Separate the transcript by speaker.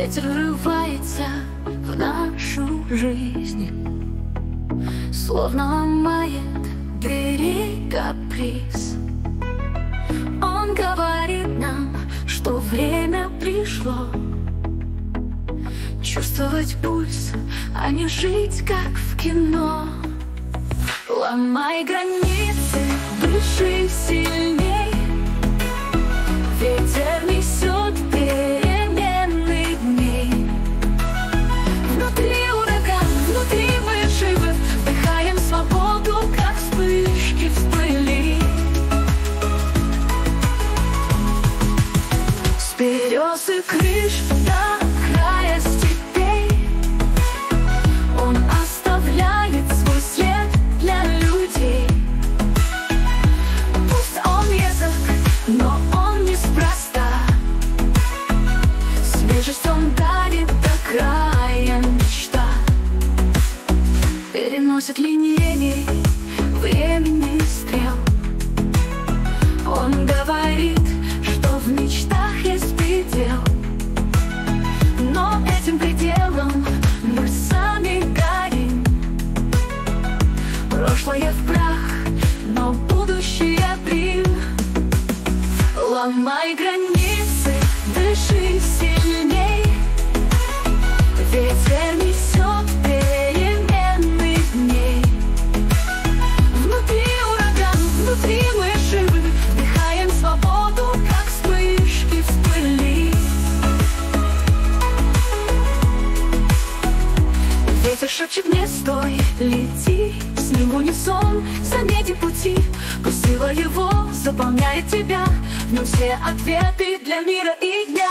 Speaker 1: Ветер врывается в нашу жизнь, словно ломает берега приз. Он говорит нам, что время пришло чувствовать пульс, а не жить, как в кино. Ломай границы, дыши сильней. Ветер несет перемены дней. Внутри ураган, внутри мы живы, вдыхаем свободу, как вспышки в пыли. С берез и крыш до края степей он оставляет свой след для людей. Пусть он резок, но он неспроста. Свежесть он дарит до края мечта. Переносит линии времени стрел. Он говорит, что в мечтах есть предел, но этим пределом мы сами горим. Прошлое в прах, но будущее блин. Ломай границы, дыши сильней. Ветер несет перемены дней. Внутри ураган, внутри мы живы, вдыхаем свободу, как вспышки в пыли. Ветер шепчет мне: стой, лети, с ним в унисон, замети пути. Пусть сила его заполняет тебя, в нем все ответы для мира и дня.